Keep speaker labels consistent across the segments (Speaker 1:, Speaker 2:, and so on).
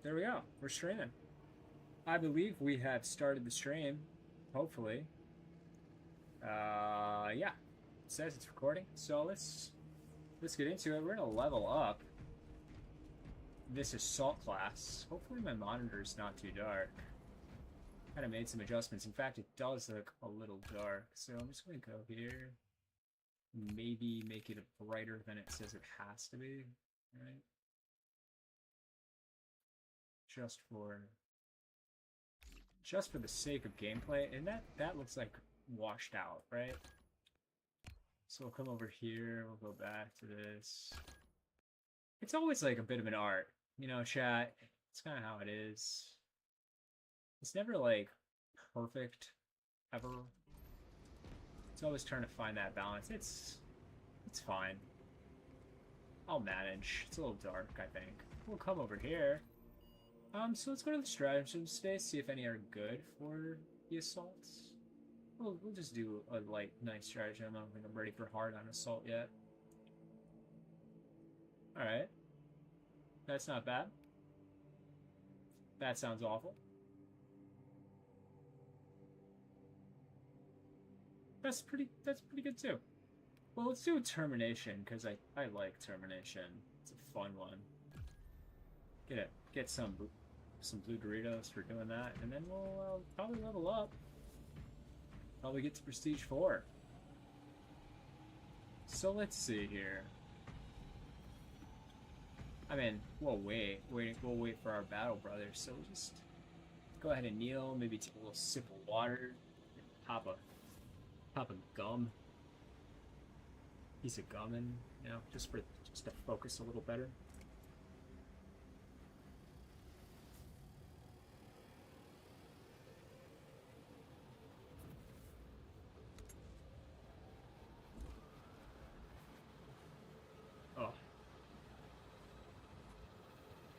Speaker 1: there we go. We're streaming. I believe we have started the stream. Hopefully. Yeah. It says it's recording. So let's get into it. We're gonna level up this assault class. Hopefully my monitor's not too dark. Kind of made some adjustments. In fact, it does look a little dark. So I'm just gonna go here. Maybe make it brighter than it says it has to be. Right? Just for the sake of gameplay, and that looks like washed out, right? So we'll come over here, we'll go back to this. It's always like a bit of an art, you know, chat. It's kind of how it is. It's never like perfect, ever. It's always trying to find that balance. It's fine. I'll manage. It's a little dark, I think. We'll come over here. So let's go to the stratagems today, see if any are good for the assaults. We'll just do a light, nice stratagem. I don't think I'm ready for hard on assault yet. Alright. That's not bad. That sounds awful. That's pretty good too. Well, let's do a termination, because I like termination. It's a fun one. Get some blue Doritos for doing that, and then we'll probably level up. Probably get to Prestige 4. So let's see here. I mean, we'll wait for our battle brothers. So we'll just go ahead and kneel. Maybe take a little sip of water. Pop a gum. Piece of gum in, you know, just to focus a little better.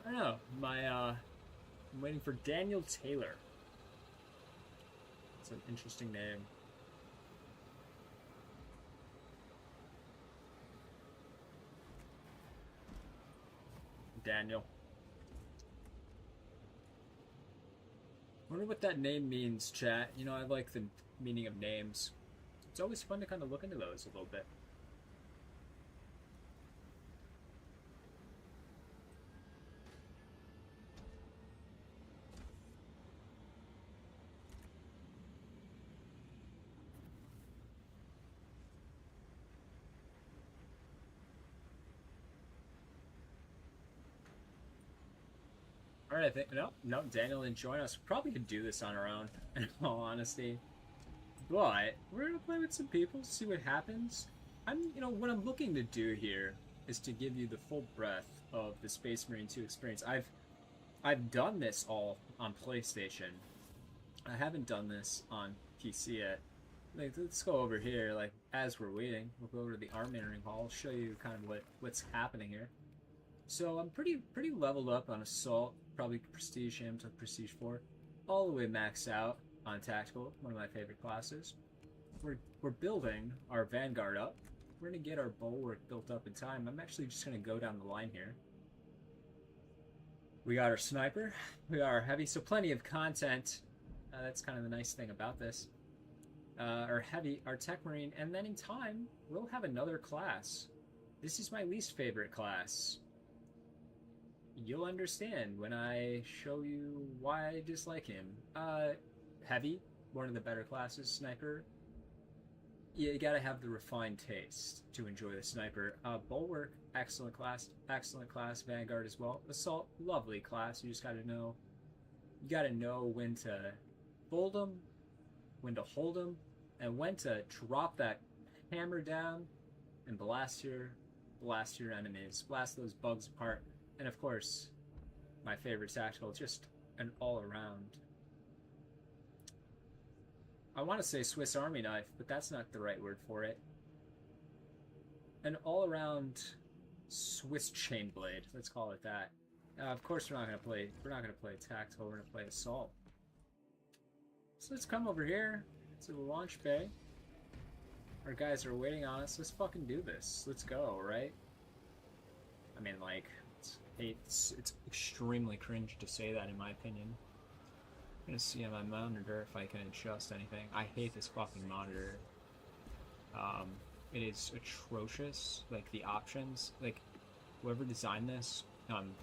Speaker 1: I don't know. I'm waiting for Daniel Taylor. It's an interesting name. Daniel. Wonder what that name means, chat. You know, I like the meaning of names. It's always fun to kind of look into those a little bit. All right, I think no, Daniel didn't join us. Probably could do this on our own, in all honesty. But we're gonna play with some people, see what happens. What I'm looking to do here is to give you the full breadth of the Space Marine 2 experience. I've done this all on PlayStation. I haven't done this on PC yet. Like, let's go over here. Like, as we're waiting, we'll go over to the arm entering hall. Show you kind of what's happening here. So I'm pretty leveled up on assault. Probably prestige him to prestige 4, all the way maxed out on tactical. One of my favorite classes. We're building our vanguard up. We're gonna get our bulwark built up in time. I'm actually just gonna go down the line here. We got our sniper. We got our heavy. So plenty of content. That's kind of the nice thing about this. Our heavy, our tech marine, and then in time we'll have another class. This is my least favorite class. You'll understand when I show you why I dislike him. Heavy, one of the better classes. Sniper, yeah, you gotta have the refined taste to enjoy the sniper. Bulwark, excellent class. Vanguard as well. Assault, lovely class. You just gotta know when to fold them, when to hold them, and when to drop that hammer down and blast your enemies, blast those bugs apart. And of course, my favorite tactical, just an all-around. I want to say Swiss Army knife, but that's not the right word for it. An all-around Swiss chain blade. Let's call it that. Of course, we're not gonna play tactical. We're gonna play assault. So let's come over here to the launch bay. Our guys are waiting on us. Let's fucking do this. Let's go, right? I mean, like, It's extremely cringe to say that, in my opinion. I'm gonna see on my monitor if I can adjust anything. I hate this fucking monitor. It is atrocious. Like, the options, like, whoever designed this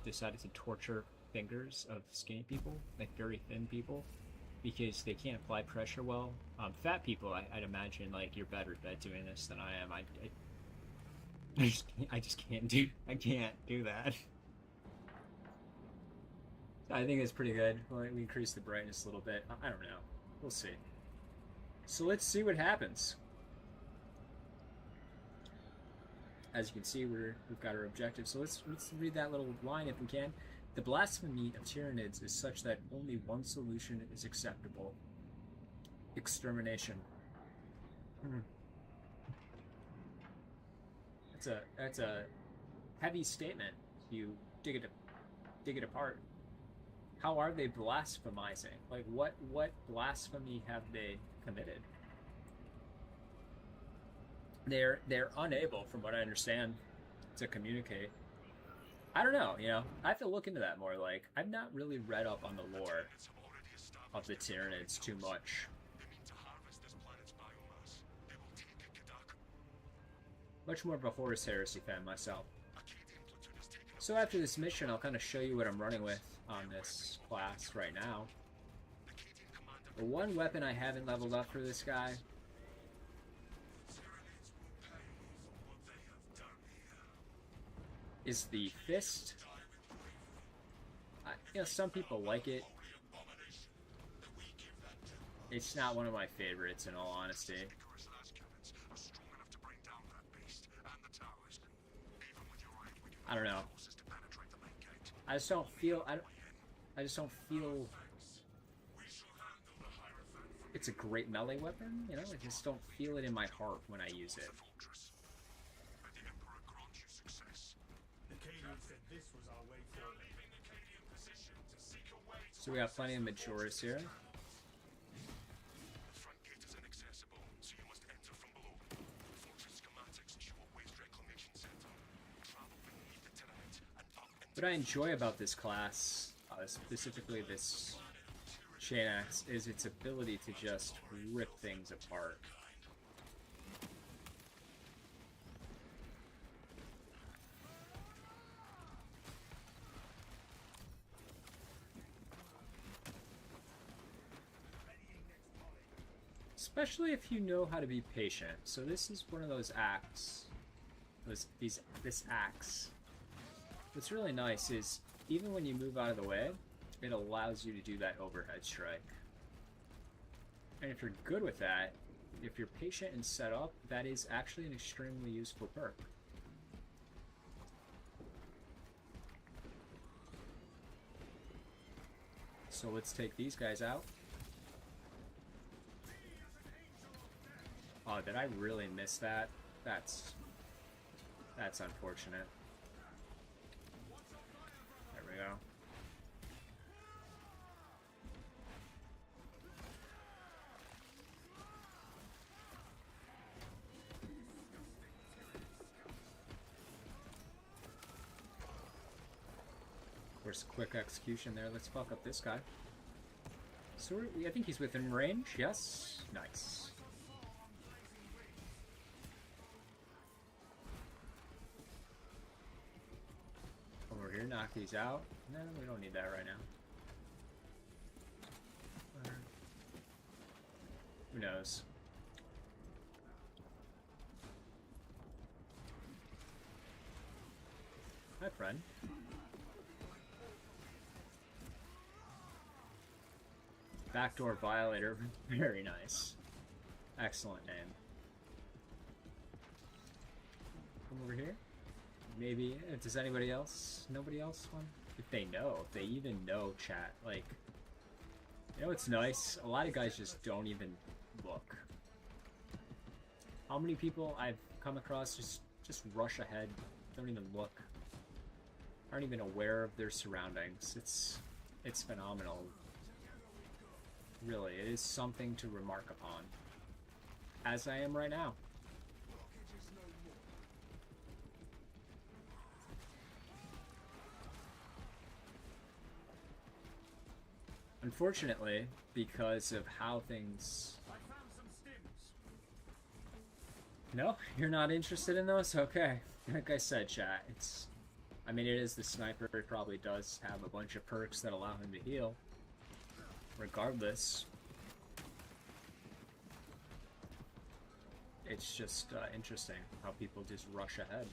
Speaker 1: decided to torture fingers of skinny people, like very thin people, because they can't apply pressure well. Fat people, I'd imagine, like, you're better at doing this than I am. I can't do that. I think it's pretty good. We increase the brightness a little bit. I don't know. We'll see. So let's see what happens. As you can see, we've got our objective. So let's read that little line if we can. The blasphemy of Tyranids is such that only one solution is acceptable: extermination. That's a heavy statement. You dig it apart. How are they blasphemizing? Like, what blasphemy have they committed? They're unable, from what I understand, to communicate. I don't know, you know? I have to look into that more. Like, I've not really read up on the lore of the Tyranids too much. Much more of a Horus Heresy fan myself. So after this mission, I'll kind of show you what I'm running with on this class right now. The one weapon I haven't leveled up for this guy is the Fist. You know, some people like it. It's not one of my favorites, in all honesty. I don't know. I just don't feel it's a great melee weapon, you know? I just don't feel it in my heart when I use it. So we got plenty of Majoris here. What I enjoy about this class, specifically this Chain Axe, is its ability to just rip things apart. Especially if you know how to be patient. So this is one of those acts. This axe. What's really nice is, even when you move out of the way, it allows you to do that overhead strike. And if you're good with that, if you're patient and set up, that is actually an extremely useful perk. So let's take these guys out. Oh, did I really miss that? That's unfortunate. There we go. Of course, quick execution there. Let's fuck up this guy. So I think he's within range. Yes. Nice. Over here, knock these out. No, we don't need that right now. Who knows? Hi, friend. Backdoor Violator. Very nice. Excellent name. Come over here. Maybe. Does anybody else? Nobody else want? If they know. If they even know, chat. Like, you know what's nice? A lot of guys just don't even look. How many people I've come across just rush ahead, don't even look, aren't even aware of their surroundings. It's phenomenal. Really, it is something to remark upon. As I am right now. Unfortunately, because of how things... No? You're not interested in those? Okay. Like I said, chat, it's... I mean, it is the sniper. It probably does have a bunch of perks that allow him to heal. Regardless. It's just interesting how people just rush ahead.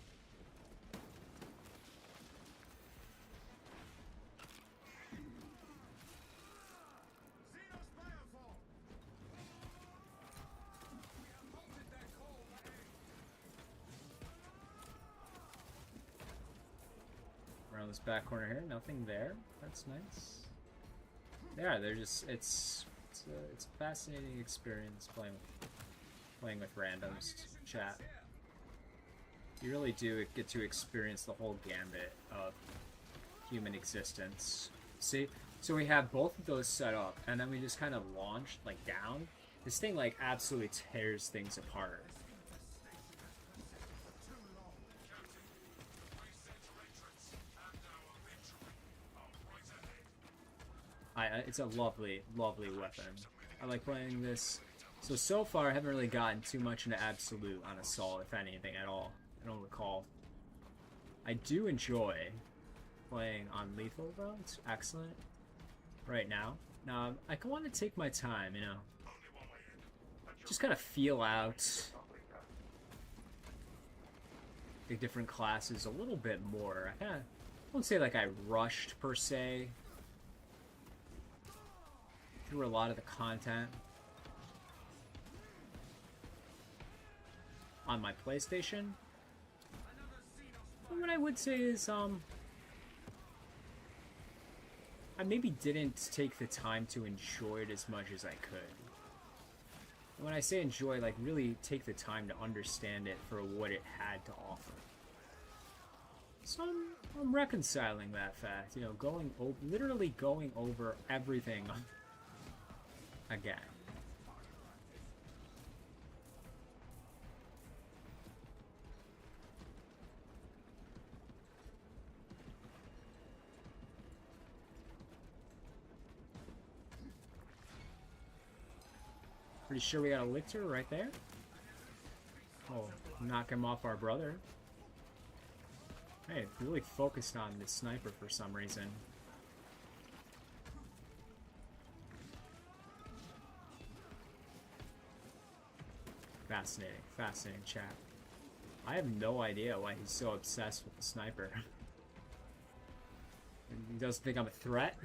Speaker 1: Around this back corner here, nothing there. That's nice. Yeah, they're just it's a fascinating experience playing with randoms. Chat. You really do get to experience the whole gambit of human existence. See, so we have both of those set up, and then we just kind of launch like down. This thing like absolutely tears things apart. It's a lovely, lovely weapon. I like playing this. So far, I haven't really gotten too much into Absolute on Assault, if anything at all. I don't recall. I do enjoy playing on Lethal, though. It's excellent right now. Now, I want to take my time, you know. Just kind of feel out the different classes a little bit more. I won't say like I rushed, per se, through a lot of the content on my PlayStation. But what I would say is, I maybe didn't take the time to enjoy it as much as I could. And when I say enjoy, like really take the time to understand it for what it had to offer. So I'm reconciling that fact, you know, literally going over everything again. Pretty sure we got a Lictor right there. Oh, knock him off our brother. Hey, really focused on this sniper for some reason. Fascinating, fascinating chat. I have no idea why he's so obsessed with the sniper. He doesn't think I'm a threat?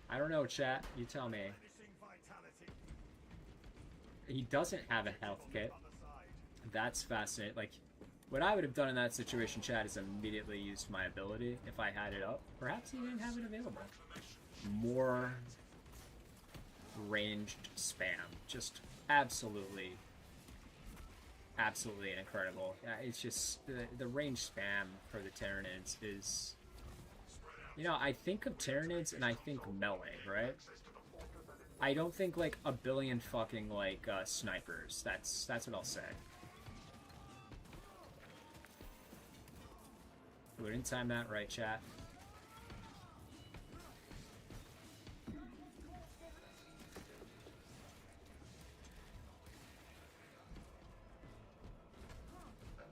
Speaker 1: I don't know, chat. You tell me. He doesn't have a health kit. That's fascinating. Like, what I would have done in that situation, chat, is immediately used my ability if I had it up. Perhaps he didn't have it available. More ranged spam. Just absolutely incredible. Yeah, it's just the range spam for the Tyranids is, you know, I think of Tyranids and I think melee, right? I don't think like a billion fucking like snipers. That's what I'll say. We didn't time that right, chat.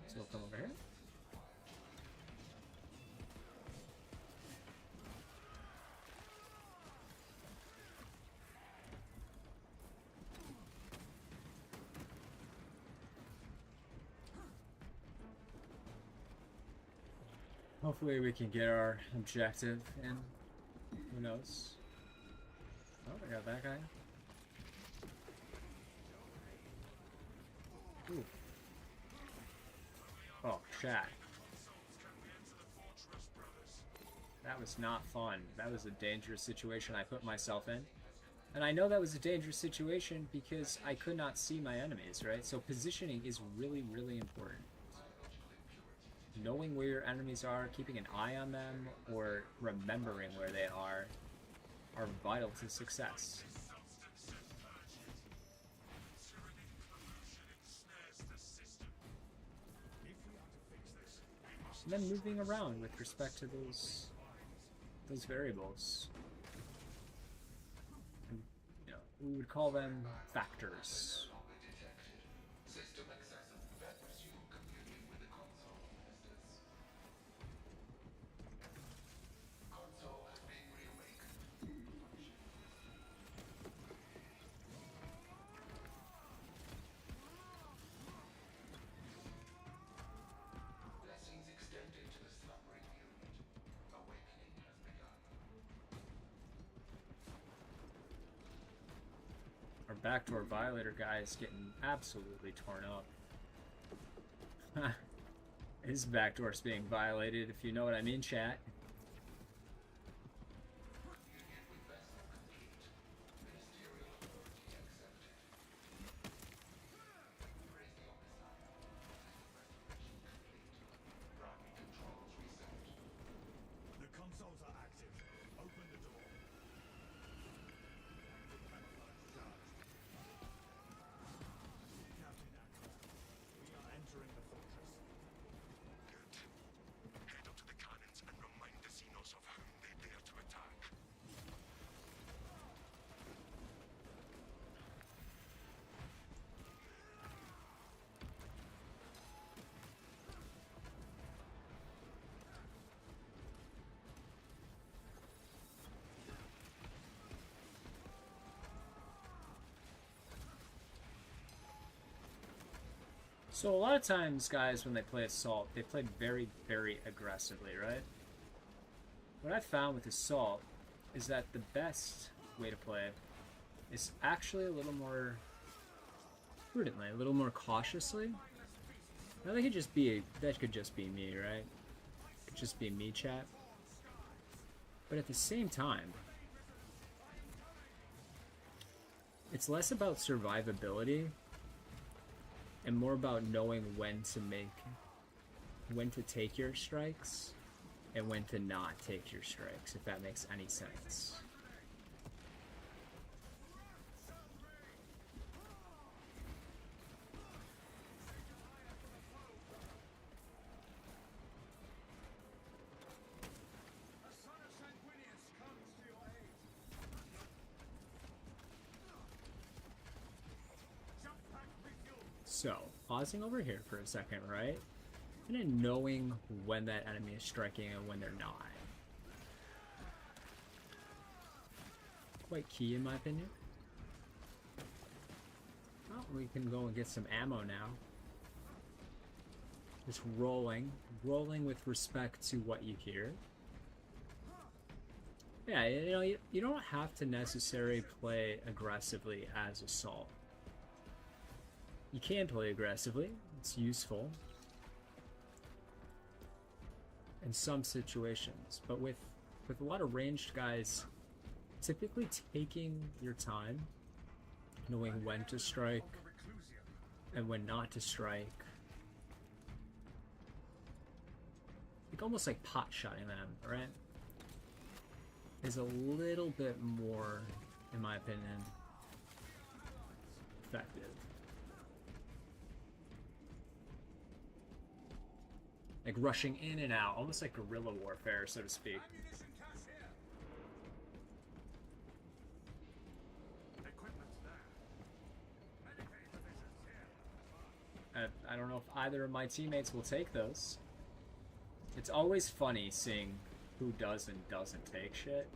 Speaker 1: So we'll come over here. Hopefully we can get our objective in. Who knows? Oh, we got that guy. Ooh. Oh, chat. That was not fun. That was a dangerous situation I put myself in. And I know that was a dangerous situation because I could not see my enemies, right? So positioning is really, really important. Knowing where your enemies are, keeping an eye on them, or remembering where they are vital to success. And then moving around with respect to those variables. We would call them factors. Our backdoor violator guy is getting absolutely torn up. His backdoor's being violated, if you know what I mean, chat. So a lot of times, guys, when they play Assault, they play very, very aggressively, right? What I've found with Assault is that the best way to play is actually a little more prudently, a little more cautiously. Now that could just be me, right? It could just be me, chat. But at the same time, it's less about survivability and more about knowing when to take your strikes and when to not take your strikes, if that makes any sense. So, pausing over here for a second, right? And then knowing when that enemy is striking and when they're not. Quite key in my opinion. Well, we can go and get some ammo now. Just rolling with respect to what you hear. Yeah, you know, you don't have to necessarily play aggressively as Assault. You can play aggressively, it's useful in some situations, but with a lot of ranged guys, typically taking your time, knowing when to strike and when not to strike, like almost like pot-shotting them, right, is a little bit more, in my opinion, effective. Like rushing in and out, almost like guerrilla warfare, so to speak. I don't know if either of my teammates will take those. It's always funny seeing who does and doesn't take shit.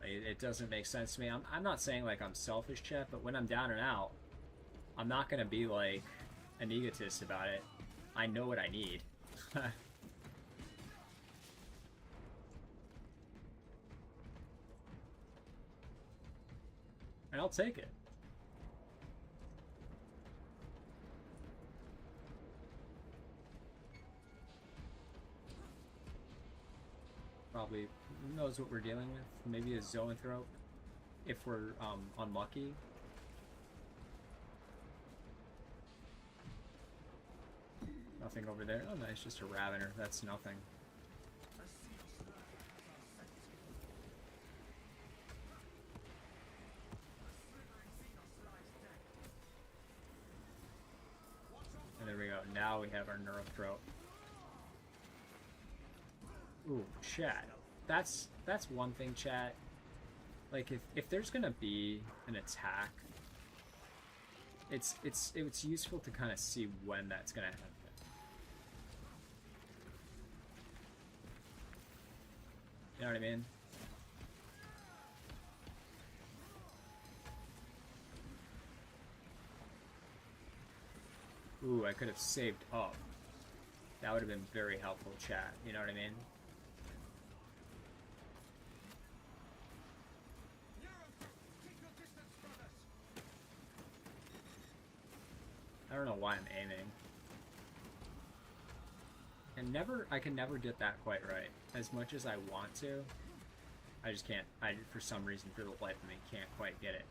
Speaker 1: Like, it doesn't make sense to me. I'm not saying like I'm selfish, chat, but when I'm down and out, I'm not gonna be like an egotist about it. I know what I need. And I'll take it. Probably, who knows what we're dealing with? Maybe a Zoanthrope, if we're unlucky. Nothing over there. Oh, nice, just a Ravener. That's nothing. And there we go. Now we have our Neurothrope. Ooh, chat. That's one thing, chat. Like if there's gonna be an attack, it's useful to kind of see when that's gonna happen. You know what I mean? Ooh, I could have saved up. That would have been very helpful, chat. You know what I mean? I don't know why I'm aiming. And I can never get that quite right. As much as I want to, I just can't. For some reason, for the life of me, can't quite get it.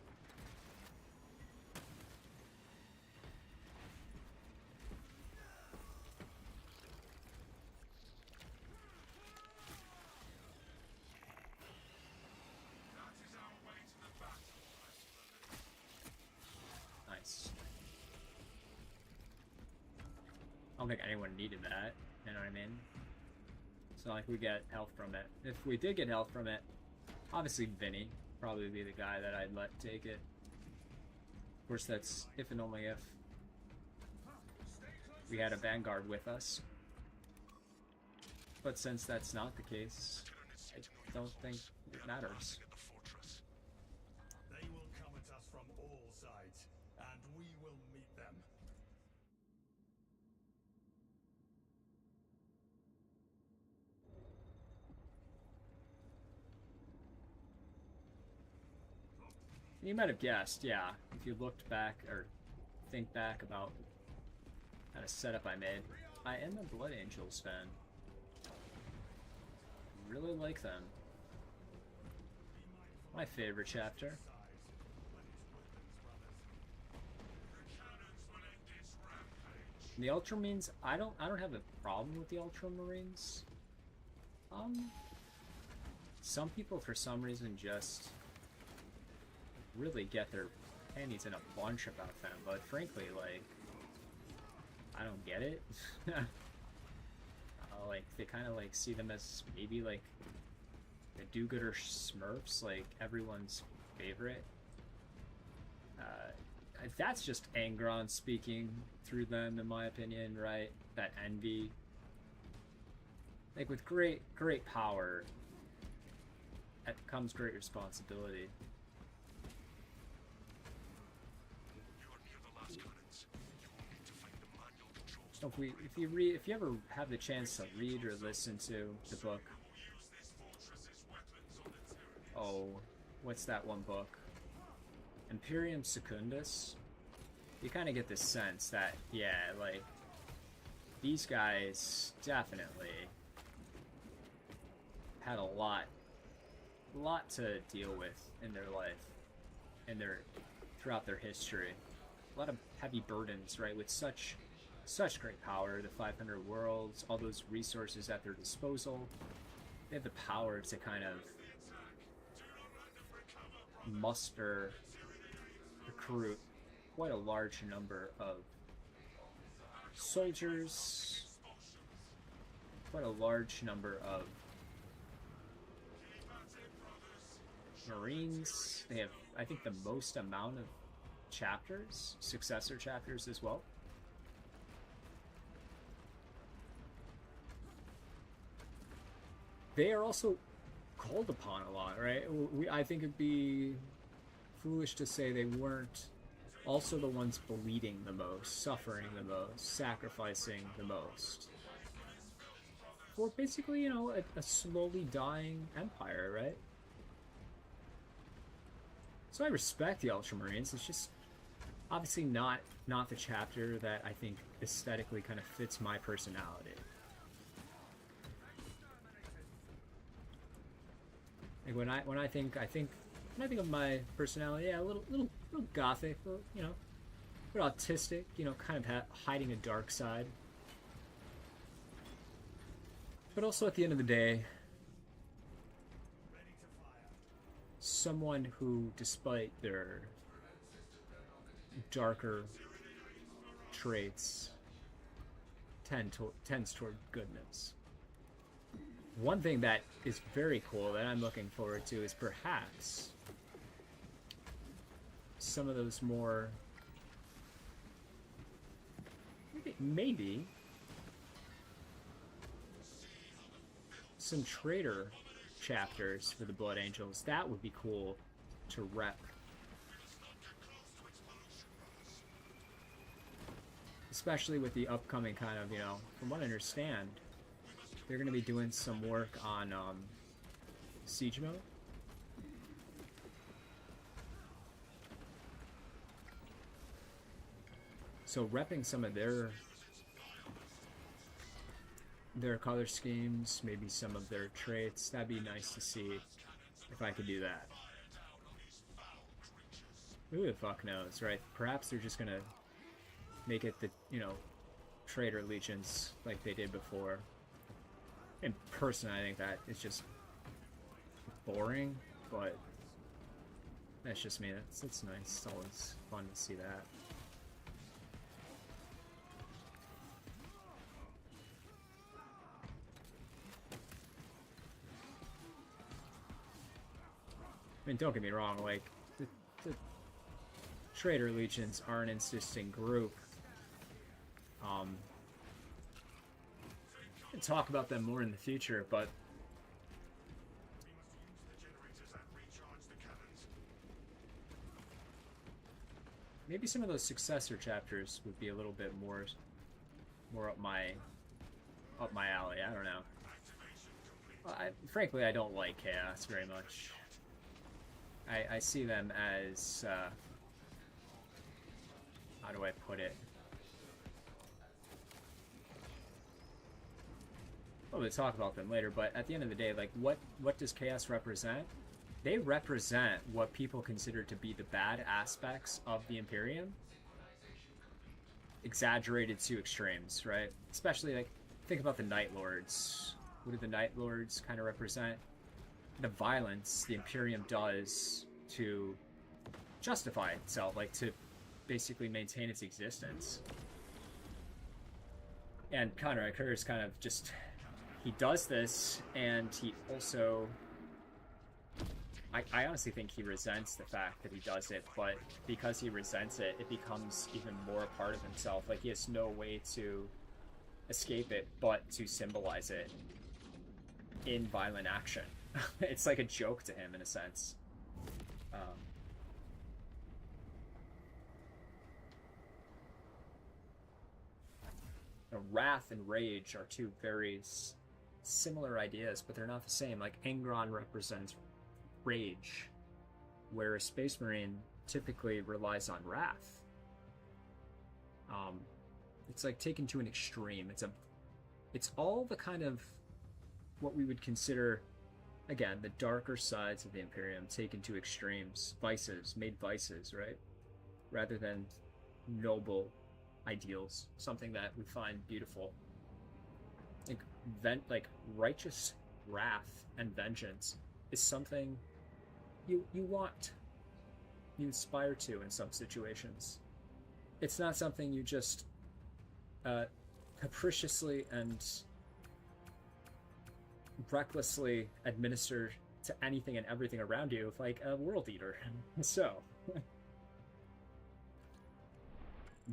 Speaker 1: Nice. I don't think anyone needed that. You know what I mean? It's not like we get health from it. If we did get health from it, obviously Vinny probably be the guy that I'd let take it. Of course, that's if and only if we had a Vanguard with us. But since that's not the case, I don't think it matters.
Speaker 2: They will come at us from all sides, and we will meet them.
Speaker 1: You might have guessed, yeah, if you looked back or think back about kind of setup I made. I am a Blood Angels fan. Really like them. My favorite chapter. The Ultramarines, I don't have a problem with the Ultramarines. Some people for some reason just really get their panties in a bunch about them, but frankly, like, I don't get it. Like, they kind of like see them as maybe like the do-gooder Smurfs, like everyone's favorite. That's just Angron speaking through them, in my opinion, right? That envy. Like, with great power comes great responsibility. So if you ever have the chance to read or listen to the book, oh, what's that one book? Imperium Secundus. You kind of get this sense that, yeah, like, these guys definitely had a lot to deal with in their life, throughout their history. A lot of heavy burdens, right? With such great power, the 500 worlds, all those resources at their disposal. They have the power to kind of muster, recruit quite a large number of soldiers, quite a large number of Marines. They have, I think, the most amount of chapters, successor chapters as well. They are also called upon a lot, right? I think it'd be foolish to say they weren't also the ones bleeding the most, suffering the most, sacrificing the most. For basically, you know, a slowly dying empire, right? So I respect the Ultramarines. It's just obviously not the chapter that I think aesthetically kind of fits my personality. Like when I think of my personality, yeah, a little gothic, you know, a bit autistic, you know, kind of hiding a dark side. But also at the end of the day, someone who, despite their darker traits, tends toward goodness. One thing that is very cool that I'm looking forward to is perhaps some of those more maybe some traitor chapters for the Blood Angels. That would be cool to rep. Especially with the upcoming kind of, you know, from what I understand, they're going to be doing some work on Siege Mode. So repping some of their color schemes, maybe some of their traits, that'd be nice to see if I could do that. Who the fuck knows, right? Perhaps they're just gonna make it the, you know, traitor legions like they did before. In person, I think that is just boring, but that's just me. It's nice. It's always fun to see that. I mean, don't get me wrong, like, the Traitor Legions are an interesting group. We'll talk about them more in the future, but maybe some of those successor chapters would be a little bit more up my alley. I don't know. Frankly, I don't like Chaos very much. I see them as, how do I put it? Well, we'll talk about them later, but at the end of the day, like, what does Chaos represent? They represent what people consider to be the bad aspects of the Imperium, exaggerated to extremes, right? Especially, like, think about the Night Lords. What do the Night Lords kind of represent? The violence the Imperium does to justify itself, like to basically maintain its existence. And Conrad Curtis kind of just, he does this, and he also, I honestly think he resents the fact that he does it, but because he resents it, it becomes even more a part of himself. Like, he has no way to escape it but to symbolize it in violent action. It's like a joke to him in a sense. Wrath and rage are two very similar ideas, but they're not the same. Like, Angron represents rage, where a Space Marine typically relies on wrath. It's like taken to an extreme. It's all the kind of what we would consider, again, the darker sides of the Imperium taken to extremes, vices, made vices, right? Rather than noble ideals, something that we find beautiful. Like righteous wrath and vengeance is something you want, you aspire to in some situations. It's not something you just capriciously and recklessly administer to anything and everything around you, like a world eater. So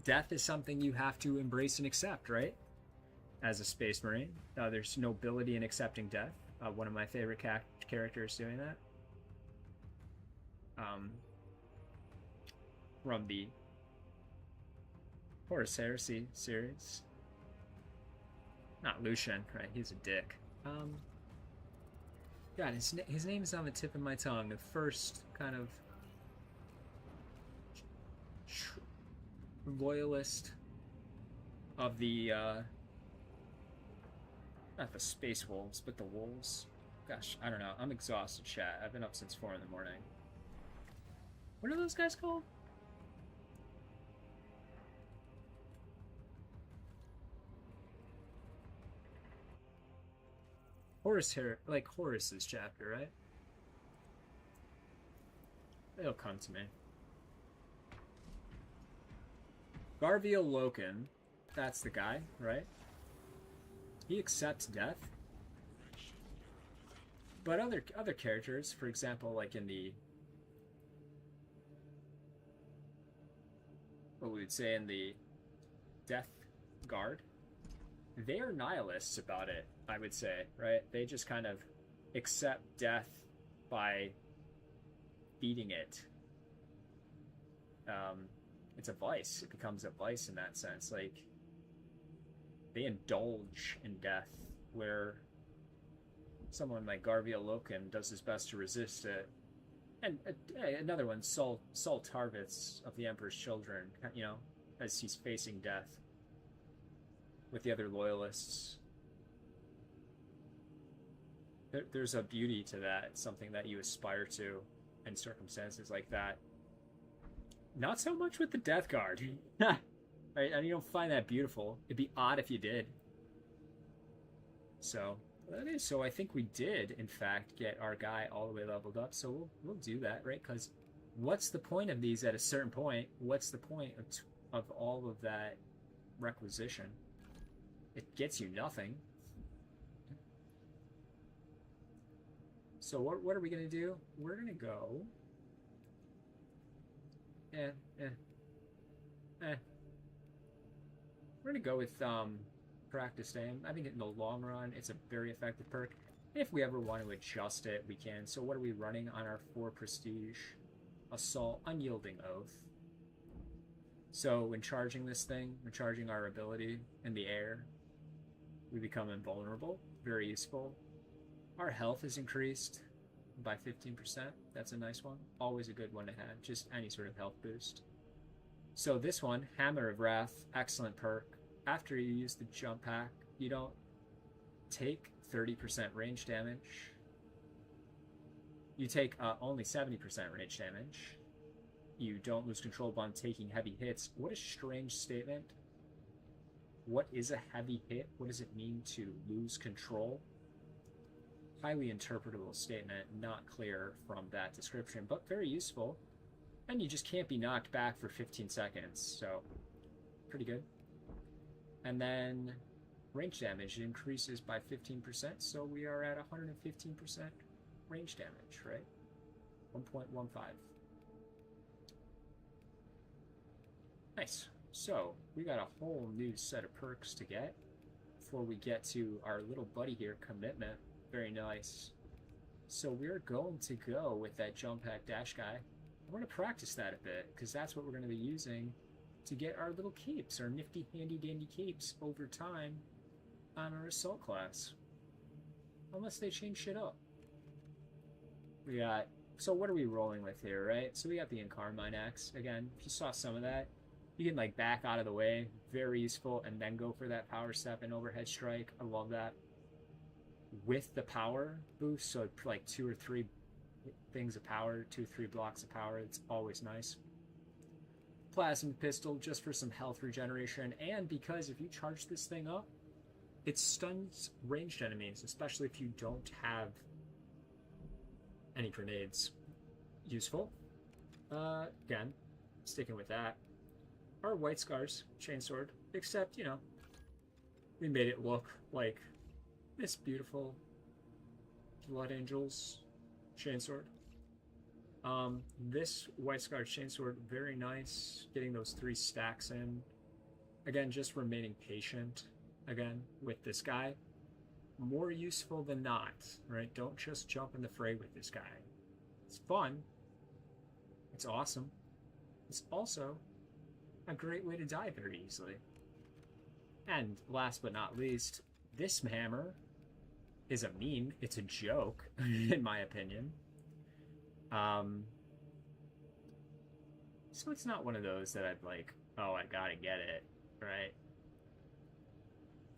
Speaker 1: death is something you have to embrace and accept, right? As a Space Marine, there's nobility in accepting death. One of my favorite characters doing that, from the Horus Heresy series. Not Lucian, right? He's a dick. God, his name is on the tip of my tongue. The first kind of loyalist of the, not the Space Wolves, but the Wolves. Gosh, I don't know. I'm exhausted, chat. I've been up since 4 in the morning. What are those guys called? Like Horus's chapter, right? It'll come to me. Garviel Loken, that's the guy, right? He accepts death. But other characters, for example, like in the what we would say in the Death Guard, they are nihilists about it, I would say, right? They just kind of accept death by beating it. It's a vice. It becomes a vice in that sense. Like, they indulge in death, where someone like Garvia Loken does his best to resist it. And another one, Saul Tarvitz of the Emperor's Children, you know, as he's facing death with the other loyalists. There's a beauty to that, something that you aspire to in circumstances like that. Not so much with the Death Guard. Right? And you don't find that beautiful. It'd be odd if you did. So I think we did, in fact, get our guy all the way leveled up. So we'll do that, right? Because what's the point of these at a certain point? What's the point of all of that requisition? It gets you nothing. So what are we gonna do? We're gonna go. We're gonna go with practiced aim. I think in the long run, it's a very effective perk. If we ever want to adjust it, we can. So what are we running on our 4 prestige? Assault, Unyielding Oath. So when charging this thing, we're charging our ability in the air. We become invulnerable. Very useful. Our health is increased by 15%. That's a nice one. Always a good one to have. Just any sort of health boost. So this one, Hammer of Wrath, excellent perk. After you use the jump pack, you don't take 30% range damage. You take only 70% range damage. You don't lose control upon taking heavy hits. What a strange statement. What is a heavy hit? What does it mean to lose control? Highly interpretable statement, not clear from that description, but very useful. And you just can't be knocked back for 15 seconds, so pretty good. And then range damage increases by 15%, so we are at 115% range damage, right? 1.15. Nice. So we got a whole new set of perks to get before we get to our little buddy here, Commitment. Very nice. So we're going to go with that jump pack dash guy. We're going to practice that a bit, because that's what we're going to be using to get our little capes, our nifty, handy-dandy capes over time on our assault class. Unless they change shit up. We got... So what are we rolling with here, right? So we got the Incarmine Axe. Again, if you saw some of that, you can, like, back out of the way. Very useful. And then go for that power step and overhead strike. I love that. With the power boost, so like 2 or 3 things of power, 2 or 3 blocks of power. It's always nice. Plasma pistol just for some health regeneration, and because if you charge this thing up, it stuns ranged enemies, especially if you don't have any grenades. Useful. Again, sticking with that. Our White Scars chainsword, except, you know, we made it look like this beautiful Blood Angels chainsword. This White Scar chainsword, very nice. Getting those 3 stacks in. Again, just remaining patient, again, with this guy. More useful than not, right? Don't just jump in the fray with this guy. It's fun. It's awesome. It's also a great way to die very easily. And last but not least, this hammer is a meme. It's a joke, in my opinion. So it's not one of those that I'd like, oh, I gotta get it, right?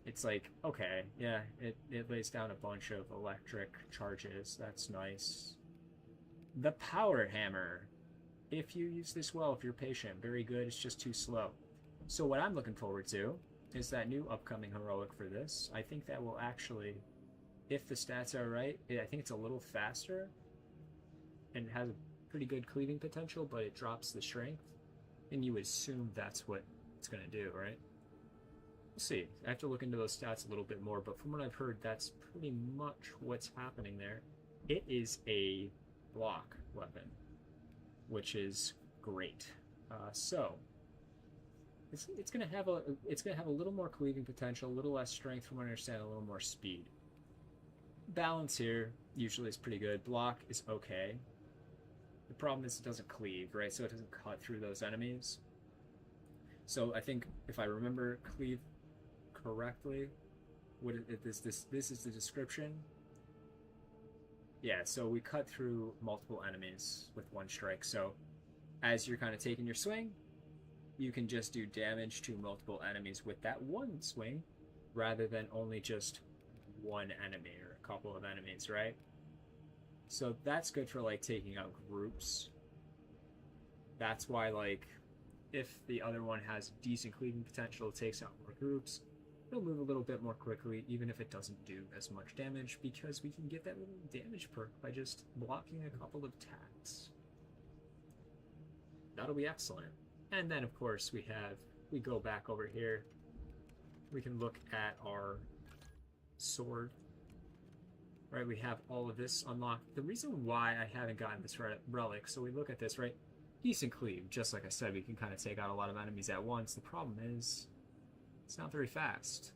Speaker 1: It's like, okay, yeah, it lays down a bunch of electric charges. That's nice. The Power Hammer. If you use this well, if you're patient, very good. It's just too slow. So what I'm looking forward to is that new upcoming heroic for this. I think that will actually, if the stats are right, I think it's a little faster and has a pretty good cleaving potential, but it drops the strength, and you would assume that's what it's going to do, right? We'll see. I have to look into those stats a little bit more, but from what I've heard, that's pretty much what's happening there. it is a block weapon, which is great. So it's gonna have a little more cleaving potential, a little less strength from what I understand, a little more speed. Balance here usually is pretty good. Block is okay. The problem is it doesn't cleave, right? So it doesn't cut through those enemies. So I think if I remember cleave correctly, this is the description. Yeah, so we cut through multiple enemies with one strike. So as you're kind of taking your swing, you can just do damage to multiple enemies with that one swing rather than only just one enemy or a couple of enemies, right? So that's good for like taking out groups. That's why, like, if the other one has decent cleaving potential, it takes out more groups, it'll move a little bit more quickly, even if it doesn't do as much damage, because we can get that little damage perk by just blocking a couple of attacks. That'll be excellent. And then, of course, we go back over here. We can look at our sword. Right, we have all of this unlocked. The reason why I haven't gotten this relic, so we look at this, right? Decent cleave, just like I said, we can kind of take out a lot of enemies at once. The problem is, it's not very fast.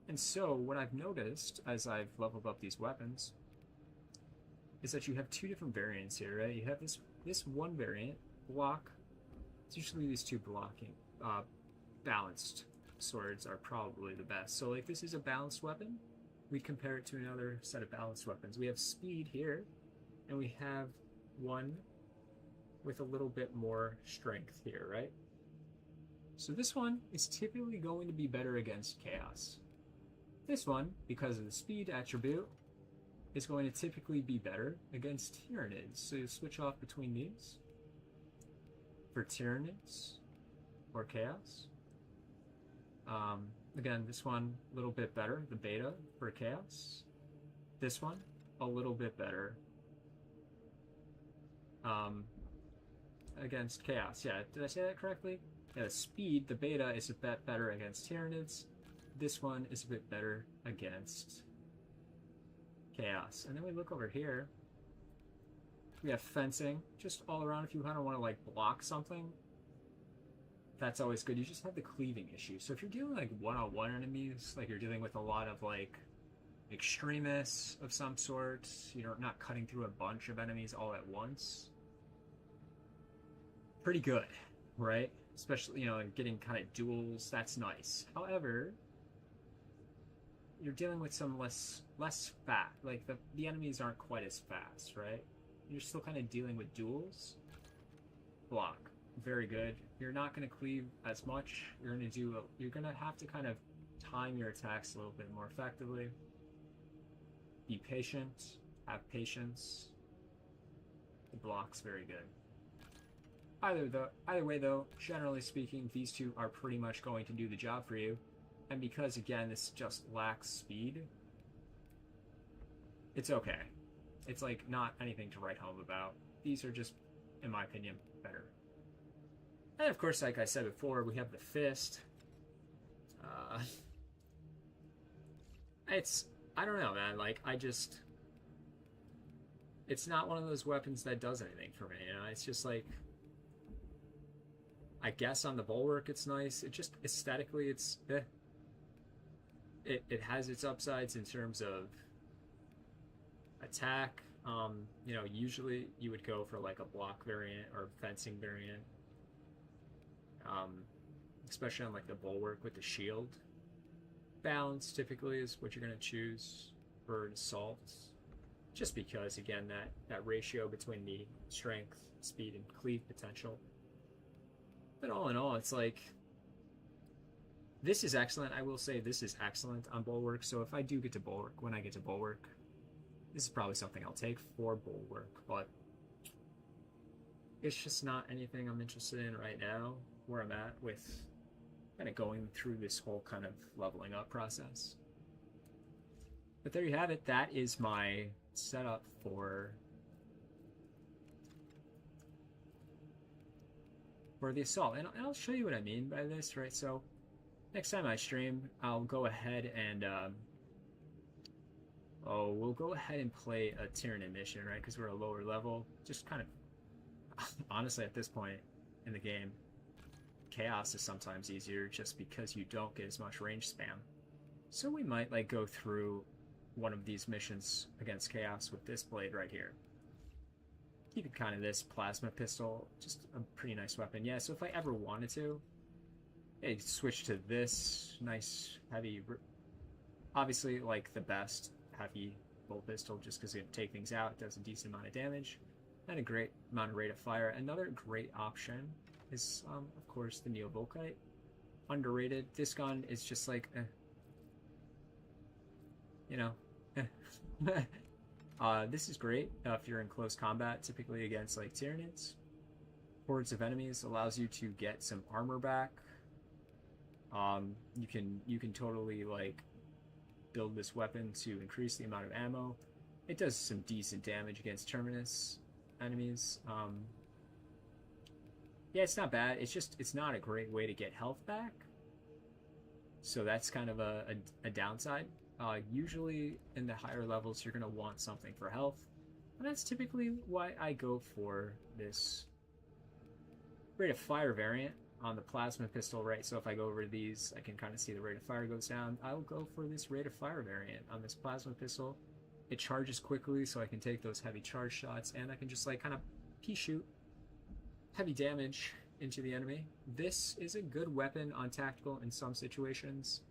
Speaker 1: And so, what I've noticed as I've leveled up these weapons is that you have two different variants here, right? You have this one variant, block. It's usually these two blocking, balanced swords are probably the best. So, like, this is a balanced weapon. We compare it to another set of balanced weapons. We have speed here, and we have one with a little bit more strength here, right? So this one is typically going to be better against chaos. This one, because of the speed attribute, is going to typically be better against Tyranids. So you switch off between these for Tyranids or chaos. Again, this one a little bit better, the beta for chaos. This one a little bit better against chaos. Yeah, did I say that correctly? Yeah, the speed, the beta is a bit better against Tyranids. This one is a bit better against chaos. And then we look over here. We have fencing, just all around if you kind of want to like block something. That's always good. You just have the cleaving issue. So if you're dealing like one-on-one enemies, like you're dealing with a lot of like extremists of some sort, you're not cutting through a bunch of enemies all at once. Pretty good, right? Especially, you know, getting kind of duels, that's nice. However, you're dealing with some less fast, like the enemies aren't quite as fast, right? You're still kind of dealing with duels. Block. Very good. You're not going to cleave as much. You're going to have to kind of time your attacks a little bit more effectively. Be patient. Have patience. The block's very good. Either way though, generally speaking, these two are pretty much going to do the job for you. And because again, this just lacks speed, it's okay. It's like not anything to write home about. These are just, in my opinion, better. And of course, like I said before, we have the fist. I don't know, man. Like, it's not one of those weapons that does anything for me, you know? It's just like, I guess on the bulwark it's nice. It just, aesthetically, it's, eh. It has its upsides in terms of attack. You know, usually you would go for like a block variant or fencing variant. Especially on like the bulwark with the shield. Balance typically is what you're going to choose for an assault. Just because, again, that ratio between the strength, speed, and cleave potential. But all in all, it's like, this is excellent. I will say this is excellent on bulwark. So if I do get to bulwark, when I get to bulwark, this is probably something I'll take for bulwark. But it's just not anything I'm interested in right now, where I'm at with kind of going through this whole kind of leveling up process. But there you have it. That is my setup for the assault. And I'll show you what I mean by this, right? So next time I stream, I'll go ahead and Oh, we'll go ahead and play a Tyranid mission, right? Because we're a lower level. Just kind of, honestly, at this point in the game, Chaos is sometimes easier just because you don't get as much range spam. So we might like go through one of these missions against Chaos with this blade right here. Keep kind of this plasma pistol, just a pretty nice weapon. Yeah, so if I ever wanted to, I'd switch to this nice heavy, obviously like the best heavy bolt pistol just because it take things out, it does a decent amount of damage, and a great amount of rate of fire. Another great option is, of course, the Neo Volkite. Underrated. This gun is just like, you know, this is great if you're in close combat, typically against like Tyranids. Hordes of enemies allows you to get some armor back. You can totally like build this weapon to increase the amount of ammo. It does some decent damage against Terminus enemies. Yeah, it's not bad. It's not a great way to get health back. So that's kind of a downside. Usually in the higher levels, you're going to want something for health. And that's typically why I go for this rate of fire variant on the plasma pistol, right? So if I go over these, I can kind of see the rate of fire goes down. I'll go for this rate of fire variant on this plasma pistol. It charges quickly, so I can take those heavy charge shots, and I can just like kind of pea shoot heavy damage into the enemy. This is a good weapon on tactical in some situations.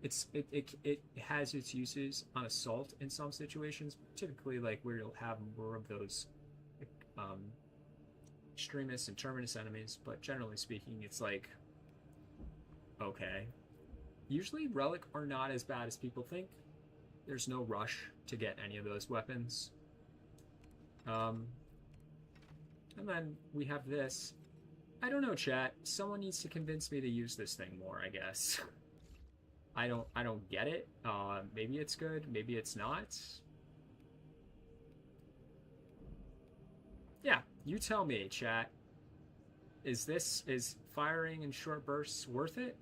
Speaker 1: It has its uses on assault in some situations, typically like where you'll have more of those extremists and terminus enemies, but generally speaking, it's like, okay. Usually relic are not as bad as people think. There's no rush to get any of those weapons. And then we have this. I don't know, chat. Someone needs to convince me to use this thing more, I guess. I don't get it. Maybe it's good, maybe it's not. Yeah, you tell me, chat. Is firing in short bursts worth it?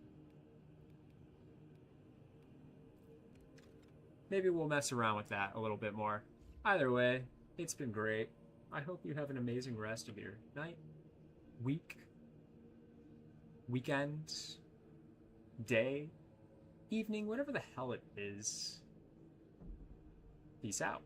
Speaker 1: Maybe we'll mess around with that a little bit more. Either way, it's been great. I hope you have an amazing rest of your night, week, weekend, day, evening, whatever the hell it is. Peace out.